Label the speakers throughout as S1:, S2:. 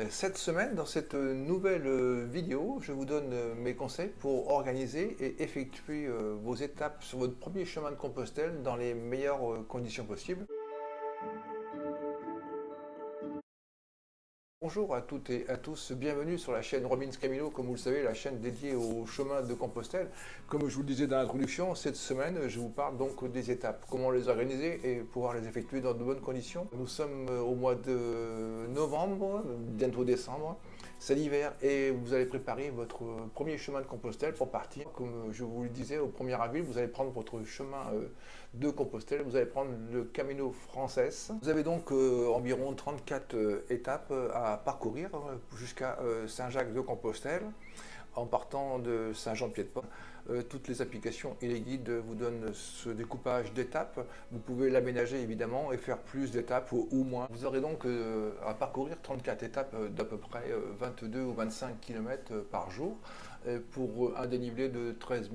S1: Cette semaine, dans cette nouvelle vidéo, je vous donne mes conseils pour organiser et effectuer vos étapes sur votre premier chemin de Compostelle dans les meilleures conditions possibles. Bonjour à toutes et à tous, bienvenue sur la chaîne Robins Camilo, comme vous le savez, la chaîne dédiée au chemin de Compostelle. Comme je vous le disais dans l'introduction, cette semaine, je vous parle donc des étapes, comment les organiser et pouvoir les effectuer dans de bonnes conditions. Nous sommes au mois de novembre, bientôt décembre, c'est l'hiver et vous allez préparer votre premier chemin de Compostelle pour partir. Comme je vous le disais, au 1er avril, vous allez prendre votre chemin de Compostelle, vous allez prendre le Camino Frances. Vous avez donc environ 34 étapes à parcourir jusqu'à Saint-Jacques-de-Compostelle en partant de Saint-Jean-Pied-de-Port. Toutes les applications et les guides vous donnent ce découpage d'étapes. Vous pouvez l'aménager évidemment et faire plus d'étapes ou moins. Vous aurez donc à parcourir 34 étapes d'à peu près 22 ou 25 km par jour pour un dénivelé de 13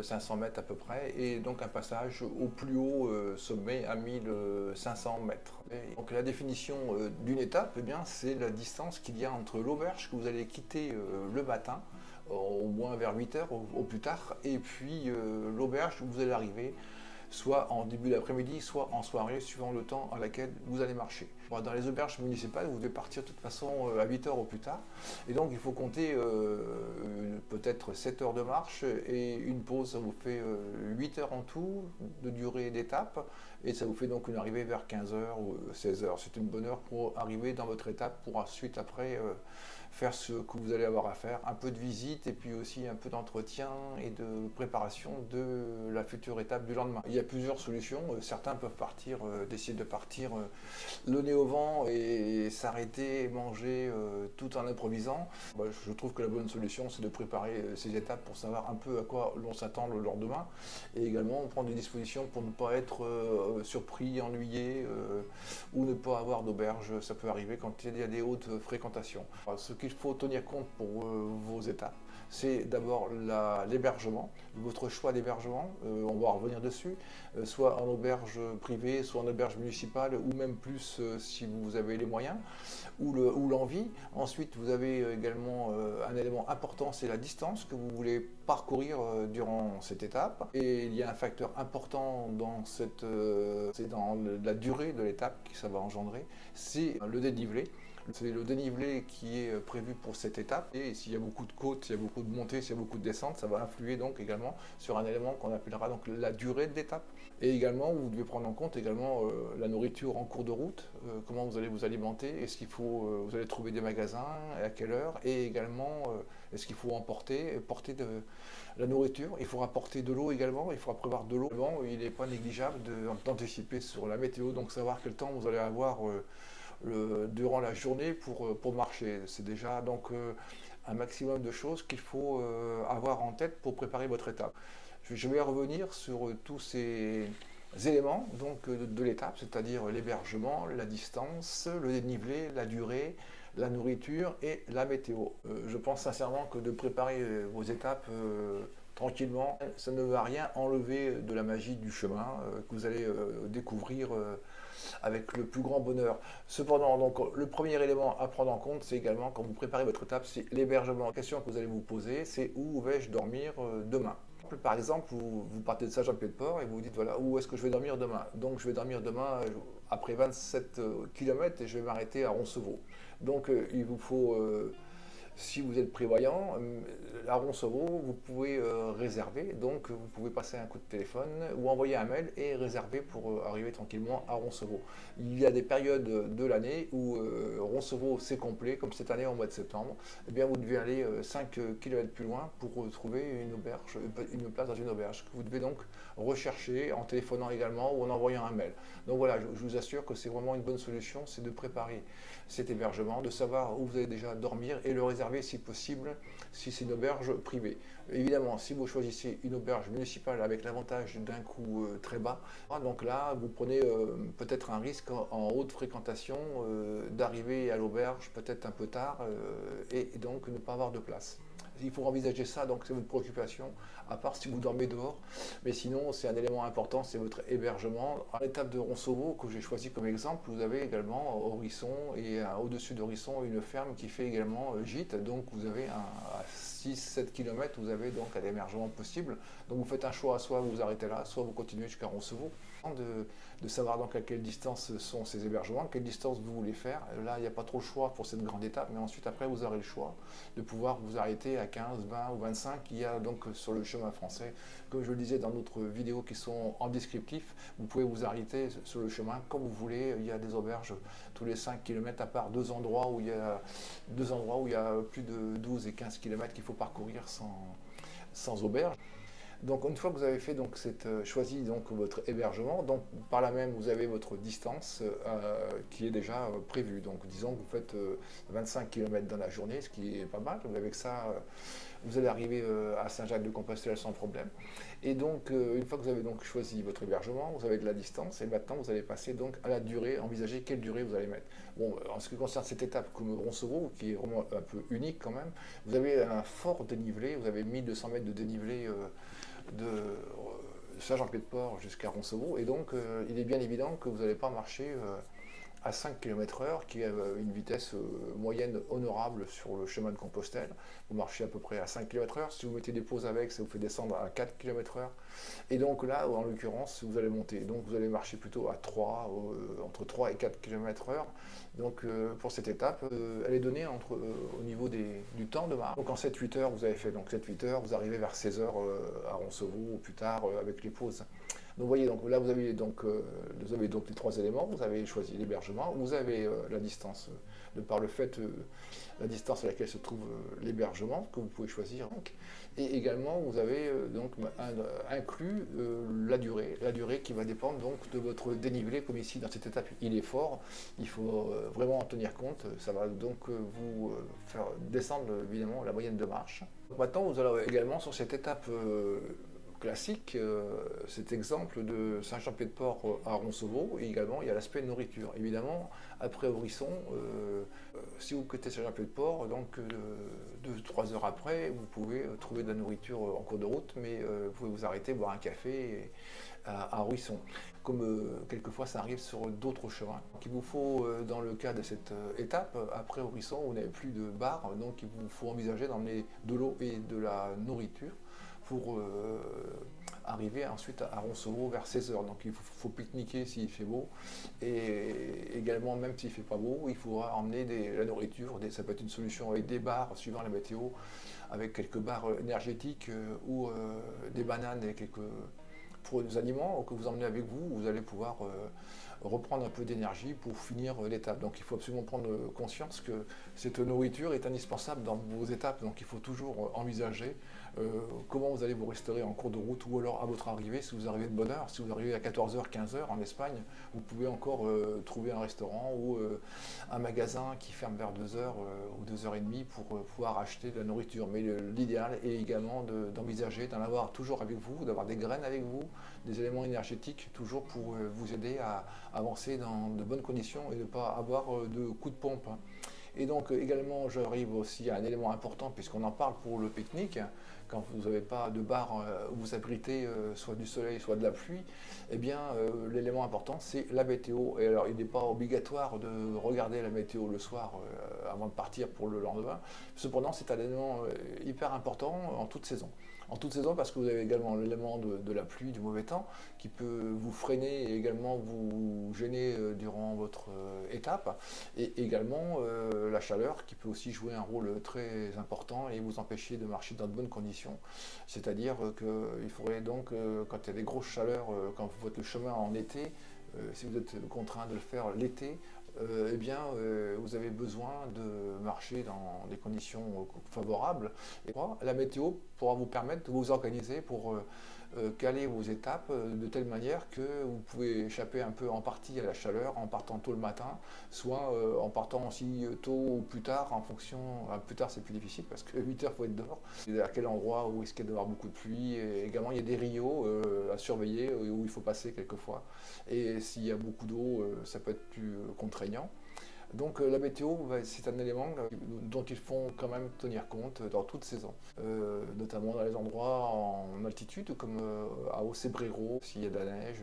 S1: 500 mètres à peu près et donc un passage au plus haut sommet à 1500 mètres. Et donc la définition d'une étape, eh bien, c'est la distance qu'il y a entre l'auberge que vous allez quitter le matin, au moins vers 8 heures au plus tard, et puis l'auberge où vous allez arriver soit en début d'après-midi, soit en soirée, suivant le temps à laquelle vous allez marcher. Dans les auberges municipales, vous devez partir de toute façon à 8 heures au plus tard, et donc il faut compter peut-être 7 heures de marche, et une pause, ça vous fait 8 heures en tout de durée d'étape, et ça vous fait donc une arrivée vers 15 heures ou 16 heures. C'est une bonne heure pour arriver dans votre étape, pour ensuite après faire ce que vous allez avoir à faire, un peu de visite et puis aussi un peu d'entretien et de préparation de la future étape du lendemain. Il y a plusieurs solutions, certains peuvent partir, décider de partir le nez au vent et s'arrêter et manger tout en improvisant. Je trouve que la bonne solution c'est de préparer ces étapes pour savoir un peu à quoi l'on s'attend le lendemain et également prendre des dispositions pour ne pas être surpris, ennuyé ou ne pas avoir d'auberge, ça peut arriver quand il y a des hautes fréquentations. Ce qu'il faut tenir compte pour vos étapes, c'est d'abord l'hébergement, votre choix d'hébergement, on va revenir dessus, soit en auberge privée, soit en auberge municipale, ou même plus si vous avez les moyens, ou l'envie. Ensuite, vous avez également un élément important, c'est la distance que vous voulez parcourir durant cette étape. Et il y a un facteur important dans c'est dans la durée de l'étape que ça va engendrer, c'est le dénivelé. C'est le dénivelé qui est prévu pour cette étape et s'il y a beaucoup de côtes, s'il y a beaucoup de montées, s'il y a beaucoup de descentes, ça va influer donc également sur un élément qu'on appellera donc la durée de l'étape. Et également, vous devez prendre en compte également la nourriture en cours de route, comment vous allez vous alimenter, est-ce qu'il faut, vous allez trouver des magasins, à quelle heure, et également est-ce qu'il faut porter de la nourriture, il faudra porter de l'eau également, il faudra prévoir de l'eau. Bon, il n'est pas négligeable d'anticiper sur la météo, donc savoir quel temps vous allez avoir durant la journée pour marcher. C'est déjà donc un maximum de choses qu'il faut avoir en tête pour préparer votre étape. Je vais revenir sur tous ces éléments donc, de l'étape, c'est-à-dire l'hébergement, la distance, le dénivelé, la durée, la nourriture et la météo. Je pense sincèrement que de préparer vos étapes tranquillement, ça ne va rien enlever de la magie du chemin que vous allez découvrir avec le plus grand bonheur. Cependant, donc, le premier élément à prendre en compte, c'est également quand vous préparez votre étape, c'est l'hébergement. La question que vous allez vous poser, c'est où vais-je dormir demain? Par exemple, vous partez de Saint-Jean-Pied-de-Port et vous vous dites, voilà, où est-ce que je vais dormir demain? Donc je vais dormir demain après 27 km et je vais m'arrêter à Roncevaux. Donc il vous faut si vous êtes prévoyant, à Roncevaux, vous pouvez réserver, donc vous pouvez passer un coup de téléphone ou envoyer un mail et réserver pour arriver tranquillement à Roncevaux. Il y a des périodes de l'année où Roncevaux c'est complet, comme cette année au mois de septembre, eh bien vous devez aller 5 km plus loin pour trouver une place dans une auberge que vous devez donc rechercher en téléphonant également ou en envoyant un mail. Donc voilà, je vous assure que c'est vraiment une bonne solution, c'est de préparer cet hébergement, de savoir où vous allez déjà dormir et le réserver si possible, si c'est une auberge privée. Évidemment, si vous choisissez une auberge municipale avec l'avantage d'un coût très bas, donc là, vous prenez peut-être un risque en haute fréquentation d'arriver à l'auberge peut-être un peu tard et donc ne pas avoir de place. Il faut envisager ça, donc c'est votre préoccupation, à part si vous dormez dehors. Mais sinon, c'est un élément important, c'est votre hébergement. À l'étape de Roncevaux, que j'ai choisi comme exemple, vous avez également Horisson et au-dessus d'Horisson une ferme qui fait également gîte. Donc vous avez à 6-7 km, vous avez donc un hébergement possible. Donc vous faites un choix, soit vous vous arrêtez là, soit vous continuez jusqu'à Roncevaux. De savoir donc à quelle distance sont ces hébergements, quelle distance vous voulez faire. Là, il n'y a pas trop le choix pour cette grande étape, mais ensuite, après, vous aurez le choix de pouvoir vous arrêter à 15, 20 ou 25 qu'il y a donc sur le chemin français. Comme je le disais dans d'autres vidéos qui sont en descriptif, vous pouvez vous arrêter sur le chemin comme vous voulez. Il y a des auberges tous les 5 km, à part deux endroits où il y a plus de 12 et 15 km qu'il faut parcourir sans auberge. Donc une fois que vous avez fait donc choisi donc votre hébergement, donc par là même vous avez votre distance qui est déjà prévue. Donc disons que vous faites 25 km dans la journée, ce qui est pas mal. Donc avec ça, vous allez arriver à Saint-Jacques-de-Compostelle sans problème. Et donc une fois que vous avez donc choisi votre hébergement, vous avez de la distance et maintenant vous allez passer donc à la durée, envisager quelle durée vous allez mettre. Bon, en ce qui concerne cette étape comme Roncevaux, qui est vraiment un peu unique quand même, vous avez un fort dénivelé, vous avez 1200 mètres de dénivelé de Saint-Jean-Pied-de-Port jusqu'à Roncevaux. Et donc, il est bien évident que vous n'allez pas marcher à 5 km/h, qui est une vitesse moyenne honorable sur le chemin de Compostelle. Vous marchez à peu près à 5 km/h. Si vous mettez des pauses avec, ça vous fait descendre à 4 km/h. Et donc là, en l'occurrence, vous allez monter. Donc vous allez marcher plutôt à 3, entre 3 et 4 km/h. Donc pour cette étape, elle est donnée au niveau du temps de marche. Donc en 7-8 heures, vous avez fait donc 7-8 heures, vous arrivez vers 16 heures à Roncevaux ou plus tard avec les pauses. Donc vous voyez, donc là vous avez donc les trois éléments, vous avez choisi l'hébergement, vous avez la distance, de par le fait, la distance à laquelle se trouve l'hébergement, que vous pouvez choisir. Donc. Et également vous avez donc inclus la durée qui va dépendre donc de votre dénivelé, comme ici dans cette étape il est fort, il faut vraiment en tenir compte, ça va donc vous faire descendre évidemment la moyenne de marche. Donc maintenant vous allez également sur cette étape classique, cet exemple de Saint-Jean-Pied-de-Port à Roncevaux, et également il y a l'aspect nourriture. Évidemment, après Horisson, si vous quittez Saint-Jean-Pied-de-Port, donc 2-3 heures après, vous pouvez trouver de la nourriture en cours de route, mais vous pouvez vous arrêter, boire un café à Horisson. Comme quelquefois ça arrive sur d'autres chemins. Donc, il vous faut, dans le cas de cette étape, après Horisson, vous n'avez plus de bar, donc il vous faut envisager d'emmener de l'eau et de la nourriture pour arriver ensuite à Roncevaux vers 16 heures. Donc il faut pique-niquer s'il fait beau. Et également, même s'il ne fait pas beau, il faudra emmener la nourriture. Ça peut être une solution avec des bars suivant la météo, avec quelques bars énergétiques ou des bananes et quelques pour les aliments que vous emmenez avec vous. Vous allez pouvoir reprendre un peu d'énergie pour finir l'étape. Donc il faut absolument prendre conscience que cette nourriture est indispensable dans vos étapes. Donc il faut toujours envisager comment vous allez vous restaurer en cours de route ou alors à votre arrivée, si vous arrivez de bonne heure. Si vous arrivez à 14h, 15h en Espagne, vous pouvez encore trouver un restaurant ou un magasin qui ferme vers 2h ou 2h30 pour pouvoir acheter de la nourriture. Mais l'idéal est également d'envisager d'en avoir toujours avec vous, d'avoir des graines avec vous, des éléments énergétiques toujours pour vous aider à avancer dans de bonnes conditions et ne pas avoir de coups de pompe. Et donc également, j'arrive aussi à un élément important puisqu'on en parle pour le pique-nique. Quand vous n'avez pas de bar où vous abritez soit du soleil, soit de la pluie, eh bien l'élément important c'est la météo. Et alors il n'est pas obligatoire de regarder la météo le soir avant de partir pour le lendemain. Cependant, c'est un élément hyper important en toute saison. En toute saison parce que vous avez également l'élément de la pluie, du mauvais temps, qui peut vous freiner et également vous gêner durant votre étape. Et également la chaleur qui peut aussi jouer un rôle très important et vous empêcher de marcher dans de bonnes conditions. C'est-à-dire qu'il faudrait donc, quand il y a des grosses chaleurs, quand vous faites le chemin en été, si vous êtes contraint de le faire l'été, eh bien, vous avez besoin de marcher dans des conditions favorables. Et la météo pourra vous permettre de vous organiser pour caler vos étapes de telle manière que vous pouvez échapper un peu en partie à la chaleur en partant tôt le matin, soit en partant aussi tôt ou plus tard en fonction. Plus tard c'est plus difficile parce que 8 heures il faut être dehors. À quel endroit où risque d'avoir beaucoup de pluie. Et également il y a des rios à surveiller où il faut passer quelquefois. Et s'il y a beaucoup d'eau, ça peut être plus contraignant. Donc la météo, c'est un élément dont il faut quand même tenir compte dans toute saison, notamment dans les endroits en altitude comme à Océbrero, s'il y a de la neige,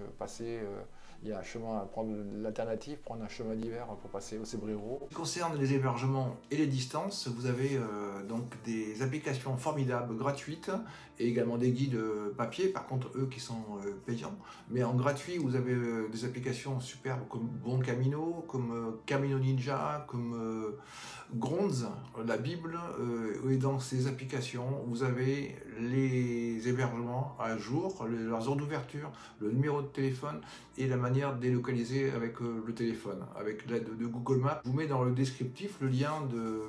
S1: il y a un chemin à prendre, l'alternative, prendre un chemin d'hiver pour passer au Cébrero. En ce qui concerne les hébergements et les distances, vous avez donc des applications formidables gratuites et également des guides papier, par contre eux qui sont payants. Mais en gratuit, vous avez des applications superbes comme Bon Camino, comme Camino Ninja, comme Gronds, la Bible. Et dans ces applications, vous avez les hébergements à jour, leurs heures d'ouverture, le numéro de téléphone et la manière de les localiser avec le téléphone. Avec l'aide de Google Maps, je vous mets dans le descriptif le lien de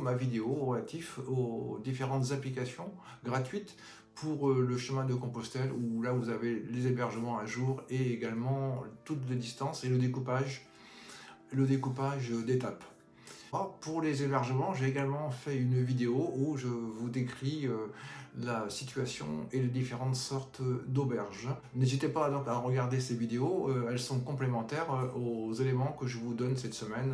S1: ma vidéo relatif aux différentes applications gratuites pour le chemin de Compostelle, où là vous avez les hébergements à jour et également toutes les distances et le découpage d'étapes. Pour les hébergements, j'ai également fait une vidéo où je vous décris la situation et les différentes sortes d'auberges. N'hésitez pas donc à regarder ces vidéos, elles sont complémentaires aux éléments que je vous donne cette semaine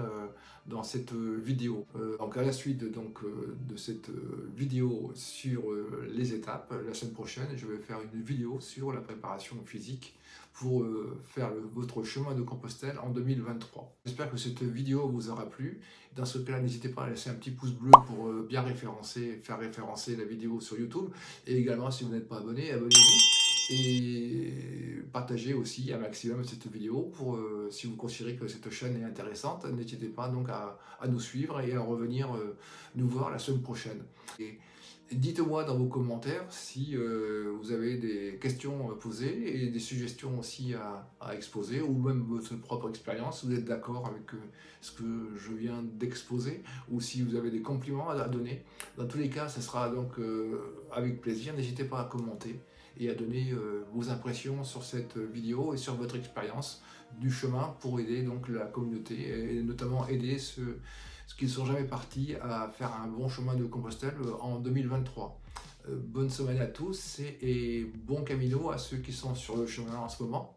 S1: dans cette vidéo. Donc à la suite de cette vidéo sur les étapes, la semaine prochaine, je vais faire une vidéo sur la préparation physique pour faire votre chemin de Compostelle en 2023. J'espère que cette vidéo vous aura plu. Dans ce cas-là, n'hésitez pas à laisser un petit pouce bleu pour bien faire référencer la vidéo sur YouTube. Et également, si vous n'êtes pas abonné, abonnez-vous. Et partagez aussi un maximum cette vidéo pour, si vous considérez que cette chaîne est intéressante, n'hésitez pas donc à nous suivre et à revenir nous voir la semaine prochaine. Et dites-moi dans vos commentaires si vous avez des questions à poser et des suggestions aussi à exposer, ou même votre propre expérience, si vous êtes d'accord avec ce que je viens d'exposer, ou si vous avez des compliments à donner. Dans tous les cas, ce sera donc avec plaisir. N'hésitez pas à commenter et à donner vos impressions sur cette vidéo et sur votre expérience du chemin pour aider donc la communauté et notamment aider ceux qui ne sont jamais partis à faire un bon chemin de Compostelle en 2023. Bonne semaine à tous et bon camino à ceux qui sont sur le chemin en ce moment.